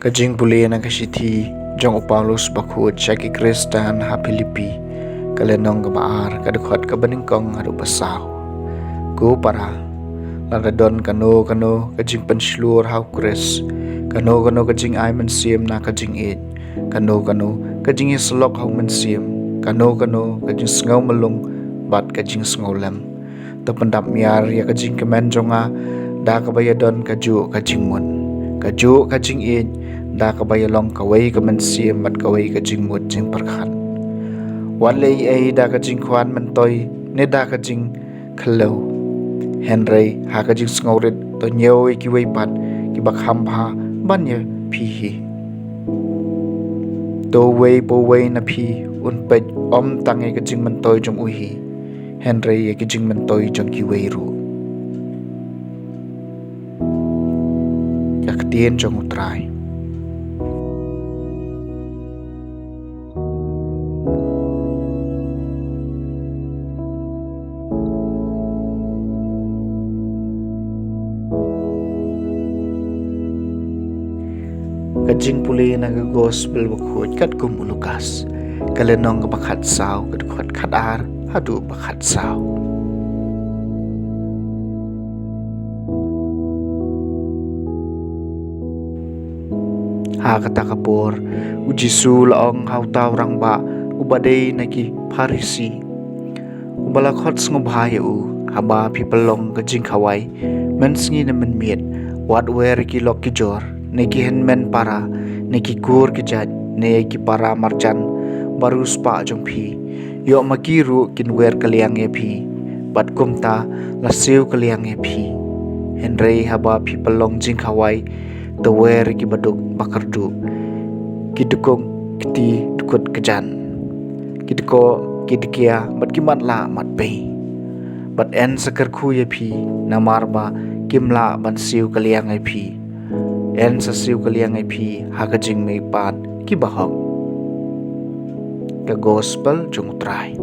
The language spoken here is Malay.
Ka Jingpule na kasithi jong Paulus bakhut syaki Kristan ha Filipi kalenong gamaar kadukhat ka Nyngkong adu basaw go para ladadon kano ka jing penslur hau Kris kano ka jing ai mensim na ka jing it kano ka jing slok hau mensim kano ka jing sngau melung bat ka jing sngau lem to pendap miar ya ka jing kemen jonga da ka bayadon ka ju ka jing mun ka ju ka jing it da ka bayalong kawai ka mensim bat kawai ka jing mut jing perkhan walei ai da ka jing khwan mentoy ne da ka jing khalo Henry ha ka jing sngorit to nyoi ki wei pat ki bakham pha banya phi hi to wei po wei na phi un pet om tangai ka jing mentoy jong u hi Henry ye ki jing mentoy jong ki wei ru yak tien jong utrai ka Jingpule na ka gospel bakhut kat kum Lukas kalenong ka bakhat saw kat khadar hadu bakhat saw ha kata kapor ujisu laong hau taw rang ba ubadei na ki Pharisi ubala khot ngobhaya u haba pipalong ka jing khawai men sngi na men miet wat wer ki lok ki jor neki hen men para neki kur ki jat neki para marjan baru spa jong phi yo makiru kin wer kaliang e phi bat kumta la seu kaliang e phi Henry haba phi palong jing khawai to wer ki baduk bakardu ki dukong kiti dukut kejan ki diko ki dikia bat ki mat la mat pe bat en sakar khu ye phi namar ba kimla ban siu kaliang e phi en sa siu kaliang ai phi ha ka jing mei pat ki bahok ka gospel jong trai